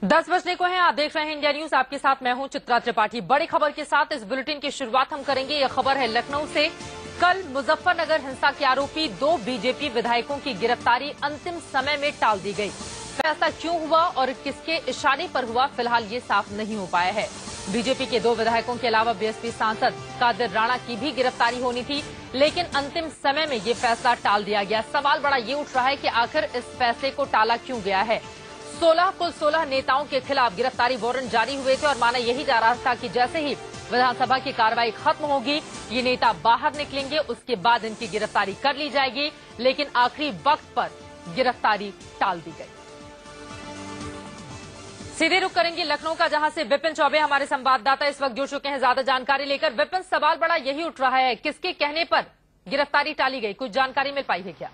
10 बजने को है। आप देख रहे हैं इंडिया न्यूज। आपके साथ मैं हूं चित्रा त्रिपाठी। बड़ी खबर के साथ इस बुलेटिन की शुरुआत हम करेंगे। यह खबर है लखनऊ से। कल मुजफ्फरनगर हिंसा के आरोपी 2 बीजेपी विधायकों की गिरफ्तारी अंतिम समय में टाल दी गई। ऐसा क्यों हुआ और किसके इशारे पर हुआ, फिलहाल ये साफ नहीं हो पाया है। बीजेपी के 2 विधायकों के अलावा बीएसपी सांसद कादिर राणा की भी गिरफ्तारी होनी थी, लेकिन अंतिम समय में ये फैसला टाल दिया गया। सवाल बड़ा ये उठ रहा है कि आखिर इस फैसले को टाला क्यों गया है। कुल 16 नेताओं के खिलाफ गिरफ्तारी वारंट जारी हुए थे और माना यही जा रहा था कि जैसे ही विधानसभा की कार्रवाई खत्म होगी, ये नेता बाहर निकलेंगे, उसके बाद इनकी गिरफ्तारी कर ली जाएगी। लेकिन आखिरी वक्त पर गिरफ्तारी टाल दी गई। सीधे रुख करेंगे लखनऊ का, जहां से विपिन चौबे हमारे संवाददाता इस वक्त जुड़ चुके हैं ज्यादा जानकारी लेकर। विपिन, सवाल बड़ा यही उठ रहा है, किसके कहने पर गिरफ्तारी टाली गई, कुछ जानकारी मिल पाई है क्या?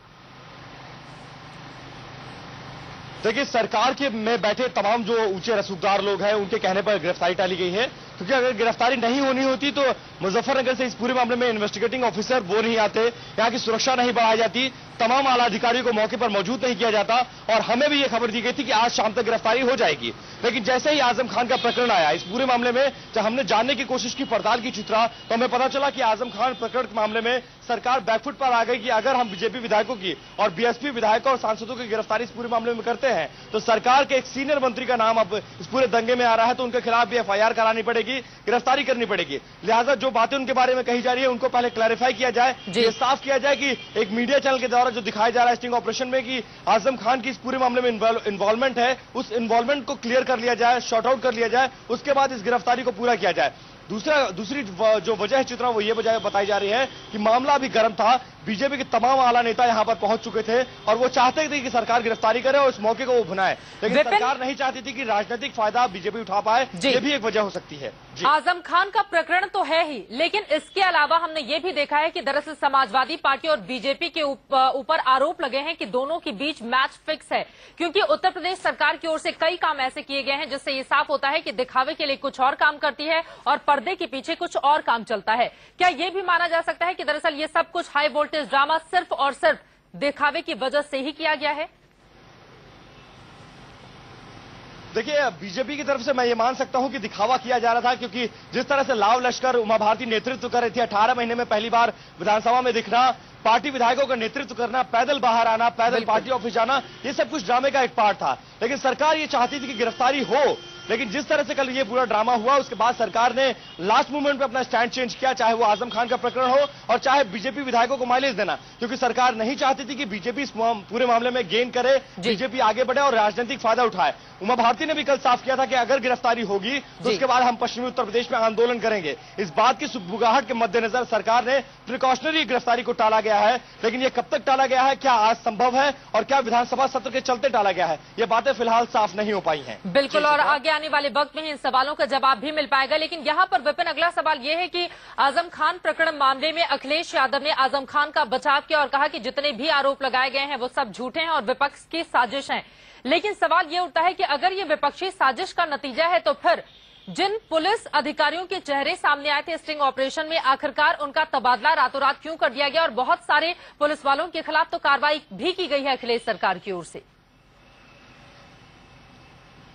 देखिए, सरकार के में बैठे तमाम जो ऊंचे रसूखदार लोग हैं, उनके कहने पर गिरफ्तारी टाली गई है। क्योंकि अगर गिरफ्तारी नहीं होनी होती तो मुजफ्फरनगर से इस पूरे मामले में इन्वेस्टिगेटिंग ऑफिसर वो नहीं आते, यहाँ की सुरक्षा नहीं बढ़ाई जाती, तमाम आला अधिकारियों को मौके पर मौजूद नहीं किया जाता और हमें भी ये खबर दी गई थी कि आज शाम तक गिरफ्तारी हो जाएगी। लेकिन जैसे ही आजम खान का प्रकरण आया, इस पूरे मामले में जब हमने जानने की कोशिश की, पड़ताल की चित्रा, तो हमें पता चला कि आजम खान प्रकरण के मामले में सरकार बैकफुट पर आ गई कि अगर हम बीजेपी विधायकों की और बीएसपी विधायकों और सांसदों की गिरफ्तारी इस पूरे मामले में करते हैं तो सरकार के एक सीनियर मंत्री का नाम अब इस पूरे दंगे में आ रहा है, तो उनके खिलाफ भी एफआईआर करानी पड़ेगी, गिरफ्तारी करनी पड़ेगी। लिहाजा जो बातें उनके बारे में कही जा रही है उनको पहले क्लैरिफाई किया जाए, ये साफ किया जाए कि एक मीडिया चैनल के द्वारा जो दिखाया जा रहा है स्टिंग ऑपरेशन में कि आजम खान की इस पूरे मामले में इन्वॉल्वमेंट है, उस इन्वॉल्वमेंट को क्लियर कर लिया जाए, शॉर्ट आउट कर लिया जाए, उसके बाद इस गिरफ्तारी को पूरा किया जाए। दूसरी जो वजह है चित्रा, वो ये वजह बताई जा रही है कि मामला अभी गर्म था। बीजेपी के तमाम आला नेता यहां पर पहुंच चुके थे और वो चाहते थे कि सरकार गिरफ्तारी करे और इस मौके को वो भुनाए, लेकिन सरकार नहीं चाहती थी कि राजनीतिक फायदा बीजेपी उठा पाए। ये भी एक वजह हो सकती है। आजम खान का प्रकरण तो है ही, लेकिन इसके अलावा हमने ये भी देखा है कि दरअसल समाजवादी पार्टी और बीजेपी के ऊपर आरोप लगे हैं कि दोनों के बीच मैच फिक्स है, क्योंकि उत्तर प्रदेश सरकार की ओर से कई काम ऐसे किए गए हैं जिससे ये साफ होता है कि दिखावे के लिए कुछ और काम करती है और पर्दे के पीछे कुछ और काम चलता है। क्या ये भी माना जा सकता है कि दरअसल ये सब कुछ हाई वोल्टेज ड्रामा सिर्फ और सिर्फ दिखावे की वजह से ही किया गया है? देखिए, बीजेपी की तरफ से मैं ये मान सकता हूं कि दिखावा किया जा रहा था, क्योंकि जिस तरह से लाव लश्कर उमा भारती नेतृत्व कर रही थी, 18 महीने में पहली बार विधानसभा में दिखना, पार्टी विधायकों का नेतृत्व करना, पैदल बाहर आना, पैदल पार्टी ऑफिस जाना, ये सब कुछ ड्रामे का एक पार्ट था। लेकिन सरकार ये चाहती थी कि गिरफ्तारी हो, लेकिन जिस तरह से कल ये पूरा ड्रामा हुआ, उसके बाद सरकार ने लास्ट मोमेंट पे अपना स्टैंड चेंज किया, चाहे वो आजम खान का प्रकरण हो और चाहे बीजेपी विधायकों को माइलेज देना, क्योंकि सरकार नहीं चाहती थी कि बीजेपी इस पूरे मामले में गेन करे, बीजेपी आगे बढ़े और राजनीतिक फायदा उठाए। उमा भारती ने भी कल साफ किया था कि अगर गिरफ्तारी होगी तो उसके बाद हम पश्चिमी उत्तर प्रदेश में आंदोलन करेंगे। इस बात की सुगबुगाहट के मद्देनजर सरकार ने प्रिकॉशनरी गिरफ्तारी को टाला गया है, लेकिन ये कब तक टाला गया है, क्या आज संभव है और क्या विधानसभा सत्र के चलते टाला गया है, ये बातें फिलहाल साफ नहीं हो पाई हैं। बिल्कुल, और आगे आने वाले वक्त में इन सवालों का जवाब भी मिल पाएगा। लेकिन यहाँ पर विपिन, अगला सवाल यह है कि आजम खान प्रकरण मामले में अखिलेश यादव ने आजम खान का बचाव किया और कहा कि जितने भी आरोप लगाए गए हैं वो सब झूठे हैं और विपक्ष की साजिश है। लेकिन सवाल ये उठता है कि अगर ये विपक्षी साजिश का नतीजा है तो फिर जिन पुलिस अधिकारियों के चेहरे सामने आए थे स्टिंग ऑपरेशन में, आखिरकार उनका तबादला रातों रात क्यों कर दिया गया और बहुत सारे पुलिस वालों के खिलाफ तो कार्रवाई भी की गई है अखिलेश सरकार की ओर से।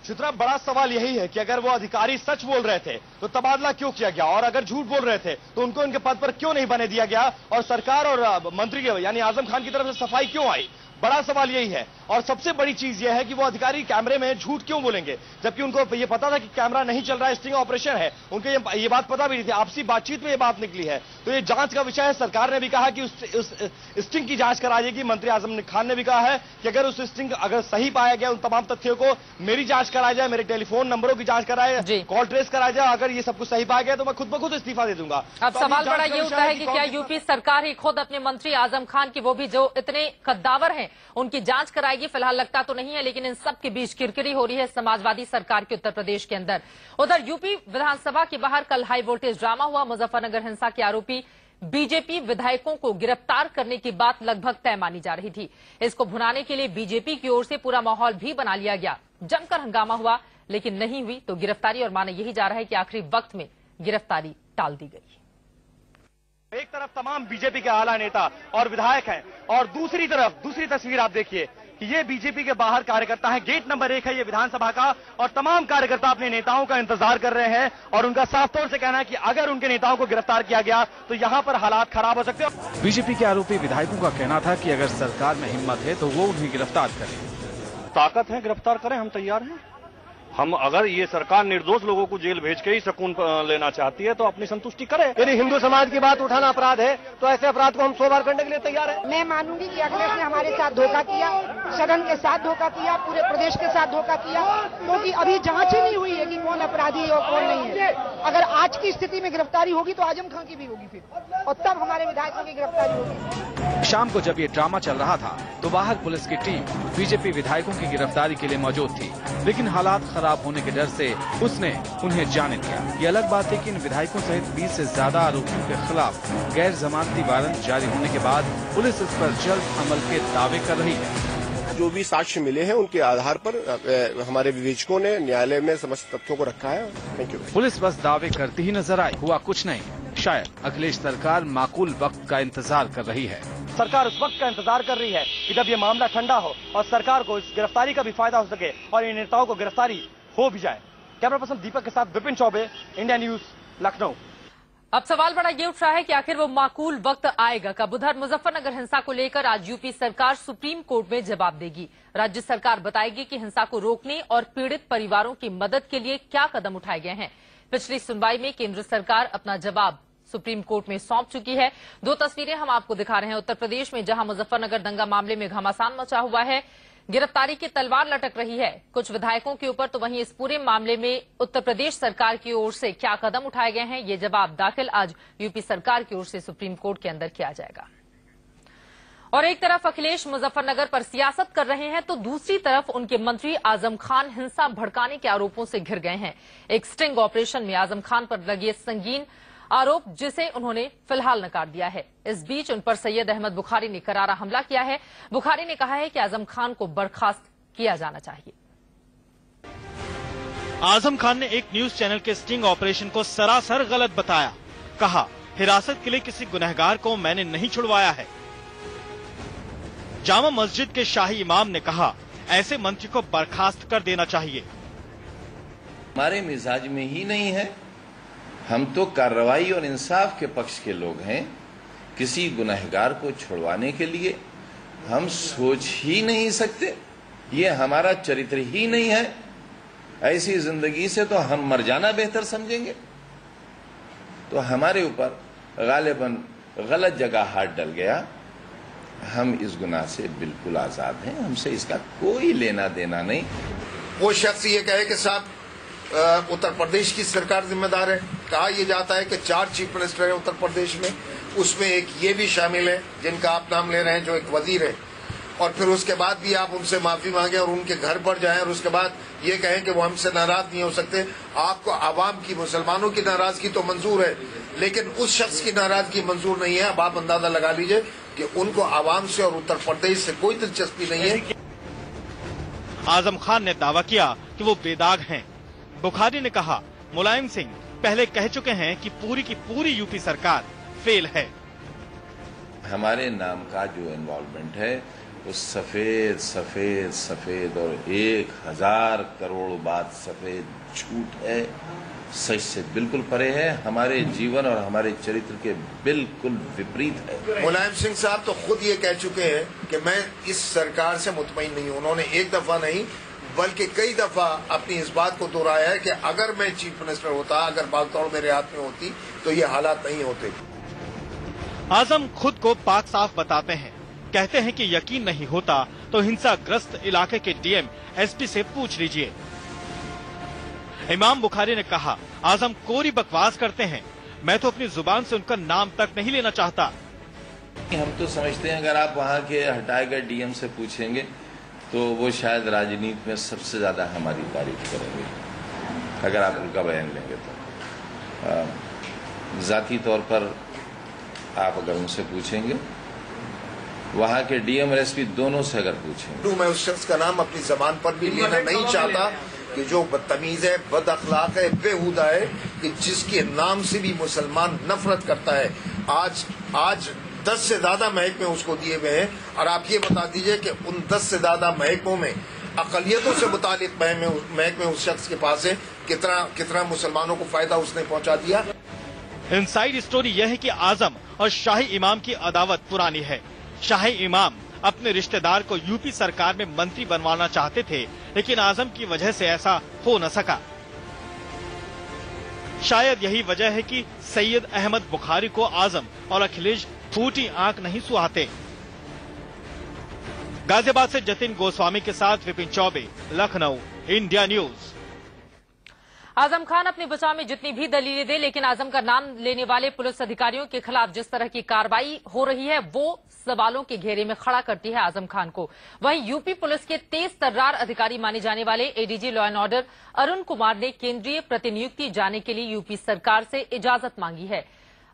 चित्रा, बड़ा सवाल यही है कि अगर वो अधिकारी सच बोल रहे थे तो तबादला क्यों किया गया, और अगर झूठ बोल रहे थे तो उनको उनके पद पर क्यों नहीं बने दिया गया और सरकार और मंत्री यानी आजम खान की तरफ से सफाई क्यों आई। बड़ा सवाल यही है। और सबसे बड़ी चीज यह है कि वो अधिकारी कैमरे में झूठ क्यों बोलेंगे, जबकि उनको ये पता था कि कैमरा नहीं चल रहा है, स्टिंग ऑपरेशन है, उनको ये बात पता भी नहीं थी, आपसी बातचीत में ये बात निकली है। तो ये जांच का विषय है। सरकार ने भी कहा कि उस स्टिंग की जांच कराई जाएगी। मंत्री आजम खान ने भी कहा है कि अगर उस स्टिंग अगर सही पाया गया, उन तमाम तथ्यों को मेरी जांच कराई जाए, मेरे टेलीफोन नंबरों की जांच कराए, कॉल ट्रेस कराया जाए, अगर ये सब कुछ सही पाया गया तो मैं खुद ब खुद इस्तीफा दे दूंगा। अब सवाल बड़ा ये उठता है कि क्या यूपी सरकार ही खुद अपने मंत्री आजम खान की, वो भी जो इतने कद्दावर हैं, उनकी जांच कराएगी? फिलहाल लगता तो नहीं है, लेकिन इन सब के बीच किरकिरी हो रही है समाजवादी सरकार के उत्तर प्रदेश के अंदर। उधर यूपी विधानसभा के बाहर कल हाई वोल्टेज ड्रामा हुआ। मुजफ्फरनगर हिंसा के आरोपी बीजेपी विधायकों को गिरफ्तार करने की बात लगभग तय मानी जा रही थी। इसको भुनाने के लिए बीजेपी की ओर से पूरा माहौल भी बना लिया गया। जमकर हंगामा हुआ, लेकिन नहीं हुई तो गिरफ्तारी, और माना यही जा रहा है कि आखिरी वक्त में गिरफ्तारी टाल दी गई। एक तरफ तमाम बीजेपी के आला नेता और विधायक हैं और दूसरी तरफ दूसरी तस्वीर आप देखिए कि ये बीजेपी के बाहर कार्यकर्ता है। गेट नंबर 1 है ये विधानसभा का और तमाम कार्यकर्ता अपने नेताओं का इंतजार कर रहे हैं और उनका साफ तौर से कहना है कि अगर उनके नेताओं को गिरफ्तार किया गया तो यहाँ पर हालात खराब हो सकते हैं। बीजेपी के आरोपी विधायकों का कहना था कि अगर सरकार में हिम्मत है तो वो उन्हें गिरफ्तार करे। ताकत है, गिरफ्तार करें, हम तैयार हैं। हम अगर ये सरकार निर्दोष लोगों को जेल भेज के ही सुकून लेना चाहती है तो अपनी संतुष्टि करे। यदि हिंदू समाज की बात उठाना अपराध है तो ऐसे अपराध को हम 100 बार करने के लिए तैयार हैं। मैं मानूंगी कि अखिलेश ने हमारे साथ धोखा किया, सदन के साथ धोखा किया, पूरे प्रदेश के साथ धोखा किया, क्योंकि अभी जांच ही नहीं हुई है कि कौन अपराधी है और कौन नहीं है। अगर आज की स्थिति में गिरफ्तारी होगी तो आजम खान की भी होगी फिर, और तब हमारे विधायकों की गिरफ्तारी होगी। शाम को जब ये ड्रामा चल रहा था तो बाहर पुलिस की टीम बीजेपी विधायकों की गिरफ्तारी के लिए मौजूद थी, लेकिन हालात खराब होने के डर से उसने उन्हें जाने दिया। ये अलग बात है कि इन विधायकों सहित 20 से ज्यादा आरोपियों के खिलाफ गैर जमानती वारंट जारी होने के बाद पुलिस इस पर जल्द अमल के दावे कर रही है। जो भी साक्ष्य मिले हैं उनके आधार पर हमारे विवेचकों ने न्यायालय में समस्त तथ्यों को रखा है। Thank you. पुलिस बस दावे करती ही नजर आई, हुआ कुछ नहीं। शायद अखिलेश सरकार माकूल वक्त का इंतजार कर रही है। सरकार उस वक्त का इंतजार कर रही है कि जब ये मामला ठंडा हो और सरकार को इस गिरफ्तारी का भी फायदा हो सके और इन नेताओं को गिरफ्तारी हो भी जाए। कैमरा पर्सन दीपक के साथ विपिन चौबे, इंडिया न्यूज, लखनऊ। अब सवाल बड़ा ये उठ रहा है कि आखिर वो माकूल वक्त आएगा कब। उधर मुजफ्फरनगर हिंसा को लेकर आज यूपी सरकार सुप्रीम कोर्ट में जवाब देगी। राज्य सरकार बताएगी कि हिंसा को रोकने और पीड़ित परिवारों की मदद के लिए क्या कदम उठाए गए हैं। पिछली सुनवाई में केंद्र सरकार अपना जवाब सुप्रीम कोर्ट में सौंप चुकी है। 2 तस्वीरें हम आपको दिखा रहे हैं। उत्तर प्रदेश में जहां मुजफ्फरनगर दंगा मामले में घमासान मचा हुआ है, गिरफ्तारी की तलवार लटक रही है कुछ विधायकों के ऊपर, तो वहीं इस पूरे मामले में उत्तर प्रदेश सरकार की ओर से क्या कदम उठाए गए हैं, ये जवाब दाखिल आज यूपी सरकार की ओर से सुप्रीम कोर्ट के अंदर किया जाएगा। और एक तरफ अखिलेश मुजफ्फरनगर पर सियासत कर रहे हैं तो दूसरी तरफ उनके मंत्री आजम खान हिंसा भड़काने के आरोपों से घिर गए हैं। एक स्टिंग ऑपरेशन में आजम खान पर लगे संगीन आरोप जिसे उन्होंने फिलहाल नकार दिया है। इस बीच उन पर सैयद अहमद बुखारी ने करारा हमला किया है। बुखारी ने कहा है कि आजम खान को बर्खास्त किया जाना चाहिए। आजम खान ने एक न्यूज चैनल के स्टिंग ऑपरेशन को सरासर गलत बताया। कहा, हिरासत के लिए किसी गुनहगार को मैंने नहीं छुड़वाया है। जामा मस्जिद के शाही इमाम ने कहा, ऐसे मंत्री को बर्खास्त कर देना चाहिए। हमारे मिजाज में ही नहीं है। हम तो कार्रवाई और इंसाफ के पक्ष के लोग हैं। किसी गुनहगार को छुड़वाने के लिए हम सोच ही नहीं सकते। ये हमारा चरित्र ही नहीं है। ऐसी जिंदगी से तो हम मर जाना बेहतर समझेंगे। तो हमारे ऊपर गालिबन गलत जगह हाथ डल गया। हम इस गुनाह से बिल्कुल आजाद हैं। हमसे इसका कोई लेना देना नहीं। वो शख्स ये कहे कि साहब उत्तर प्रदेश की सरकार जिम्मेदार है। कहा यह जाता है कि 4 चीफ मिनिस्टर हैं उत्तर प्रदेश में, उसमें एक ये भी शामिल है जिनका आप नाम ले रहे हैं, जो एक वजीर है। और फिर उसके बाद भी आप उनसे माफी मांगे और उनके घर पर जाएं और उसके बाद ये कहें कि वो हमसे नाराज नहीं हो सकते। आपको आवाम की, मुसलमानों की नाराजगी तो मंजूर है, लेकिन उस शख्स की नाराजगी मंजूर नहीं है। अब आप अंदाजा लगा लीजिए कि उनको आवाम से और उत्तर प्रदेश से कोई दिलचस्पी नहीं है। आजम खान ने दावा किया कि वो बेदाग हैं। बुखारी ने कहा, मुलायम सिंह पहले कह चुके हैं कि पूरी की पूरी यूपी सरकार फेल है। हमारे नाम का जो इन्वॉल्वमेंट है वो सफेद सफेद सफेद और 1000 करोड़ बात सफेद झूठ है, सच से बिल्कुल परे है, हमारे जीवन और हमारे चरित्र के बिल्कुल विपरीत है। मुलायम सिंह साहब तो खुद ये कह चुके हैं कि मैं इस सरकार से मुतमईन नहीं हूं। उन्होंने एक दफा नहीं बल्कि कई दफा अपनी इस बात को दोहराया है कि अगर मैं चीफ मिनिस्टर होता, अगर भागदौड़ मेरे हाथ में होती तो ये हालात नहीं होते। आजम खुद को पाक साफ बताते हैं। कहते हैं कि यकीन नहीं होता तो हिंसाग्रस्त इलाके के डीएम एसपी से पूछ लीजिए। इमाम बुखारी ने कहा, आजम कोरी बकवास करते हैं। मैं तो अपनी जुबान से उनका नाम तक नहीं लेना चाहता। हम तो समझते हैं अगर आप वहाँ के हटाए गए डीएम से पूछेंगे तो वो शायद राजनीति में सबसे ज्यादा हमारी तारीफ करेंगे अगर आप उनका बयान लेंगे तो। जाती तौर पर आप अगर उनसे पूछेंगे, वहाँ के डीएम और एसपी दोनों से अगर पूछेंगे। मैं उस शख्स का नाम अपनी जबान पर भी लेना नहीं चाहता कि जो बदतमीज है, बद अखलाक है, बेहुदा है, कि जिसके नाम से भी मुसलमान नफरत करता है। आज 10 से ज्यादा महकमे उसको दिए हुए हैं। और आप ये बता दीजिए कि उन 10 से ज्यादा महकमों में अकलियतों से मुतालिक महकमे उस शख्स के पास है, कितना मुसलमानों को फायदा उसने पहुंचा दिया। इनसाइड स्टोरी यह है कि आजम और शाही इमाम की अदावत पुरानी है। शाही इमाम अपने रिश्तेदार को यूपी सरकार में मंत्री बनवाना चाहते थे, लेकिन आजम की वजह से ऐसा हो न सका। शायद यही वजह है कि सैयद अहमद बुखारी को आजम और अखिलेश फूटी आंख नहीं सुहाते। गाजियाबाद से जतिन गोस्वामी के साथ विपिन चौबे, लखनऊ, इंडिया न्यूज। आजम खान अपने बचाव में जितनी भी दलीलें दे, लेकिन आजम का नाम लेने वाले पुलिस अधिकारियों के खिलाफ जिस तरह की कार्रवाई हो रही है वो सवालों के घेरे में खड़ा करती है आजम खान को। वहीं यूपी पुलिस के तेज तर्रार अधिकारी माने जाने वाले ADG law and order Arun Kumar ने केंद्रीय प्रतिनियुक्ति जाने के लिए यूपी सरकार से इजाजत मांगी है।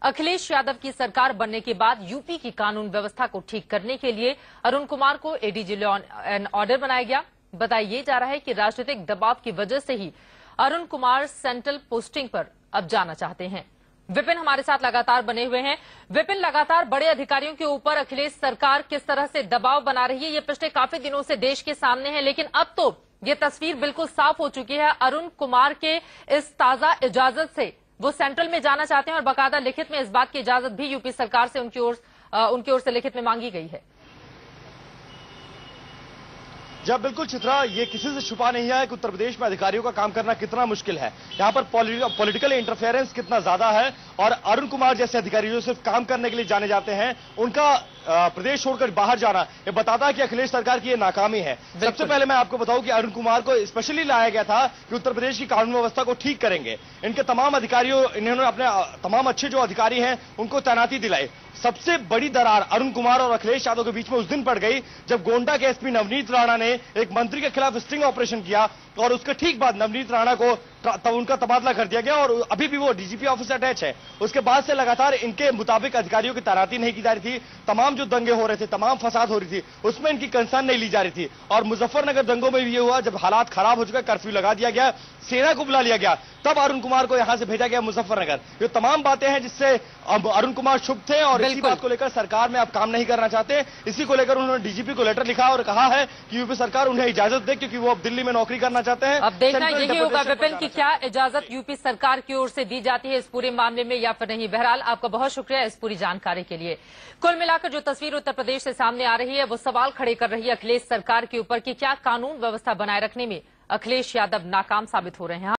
अखिलेश यादव की सरकार बनने के बाद यूपी की कानून व्यवस्था को ठीक करने के लिए अरुण कुमार को एडीजी लॉ एंड ऑर्डर बनाया गया। बताया जा रहा है कि राजनीतिक दबाव की वजह से ही अरुण कुमार सेंट्रल पोस्टिंग पर अब जाना चाहते हैं। विपिन हमारे साथ लगातार बने हुए हैं। विपिन, लगातार बड़े अधिकारियों के ऊपर अखिलेश सरकार किस तरह से दबाव बना रही है, ये पिछले काफी दिनों से देश के सामने है, लेकिन अब तो ये तस्वीर बिल्कुल साफ हो चुकी है। अरुण कुमार के इस ताजा इजाजत से वो सेंट्रल में जाना चाहते हैं और बाकायदा लिखित में इस बात की इजाजत भी यूपी सरकार से उनकी ओर से लिखित में मांगी गई है। जब बिल्कुल चित्रा, ये किसी से छुपा नहीं है कि उत्तर प्रदेश में अधिकारियों का काम करना कितना मुश्किल है। यहाँ पर पॉलिटिकल इंटरफेरेंस कितना ज्यादा है और अरुण कुमार जैसे अधिकारी जो सिर्फ काम करने के लिए जाने जाते हैं, उनका प्रदेश छोड़कर बाहर जाना ये बताता है कि अखिलेश सरकार की ये नाकामी है। सबसे पहले मैं आपको बताऊं कि अरुण कुमार को स्पेशली लाया गया था कि उत्तर प्रदेश की कानून व्यवस्था को ठीक करेंगे। इनके तमाम अधिकारियों, इन्होंने अपने तमाम अच्छे जो अधिकारी हैं उनको तैनाती दिलाई। सबसे बड़ी दरार अरुण कुमार और अखिलेश यादव के बीच में उस दिन पड़ गई जब गोंडा के एसपी नवनीत राणा ने एक मंत्री के खिलाफ स्टिंग ऑपरेशन किया और उसके ठीक बाद नवनीत राणा को उनका तबादला कर दिया गया और अभी भी वो डीजीपी ऑफिस से अटैच है। उसके बाद से लगातार इनके मुताबिक अधिकारियों की तैनाती नहीं की जा रही थी। तमाम जो दंगे हो रहे थे, तमाम फसाद हो रही थी, उसमें इनकी कंसर्न नहीं ली जा रही थी। और मुजफ्फरनगर दंगों में भी ये हुआ, जब हालात खराब हो चुके, कर्फ्यू लगा दिया गया, सेना को बुला लिया गया, तब अरुण कुमार को यहां से भेजा गया मुजफ्फरनगर। ये तमाम बातें हैं जिससे अब अरुण कुमार शुभ थे और इसी बात को लेकर सरकार में अब काम नहीं करना चाहते। इसी को लेकर उन्होंने डीजीपी को लेटर लिखा और कहा है कि यूपी सरकार उन्हें इजाजत दे, क्योंकि वो अब दिल्ली में नौकरी करना चाहते हैं। अब देखना यही होगा विपिन की क्या इजाजत यूपी सरकार की ओर से दी जाती है इस पूरे मामले में या फिर नहीं। बहरहाल आपका बहुत शुक्रिया इस पूरी जानकारी के लिए। कुल मिलाकर जो तस्वीर उत्तर प्रदेश से सामने आ रही है वो सवाल खड़े कर रही है अखिलेश सरकार के ऊपर कि क्या कानून व्यवस्था बनाए रखने में अखिलेश यादव नाकाम साबित हो रहे हैं।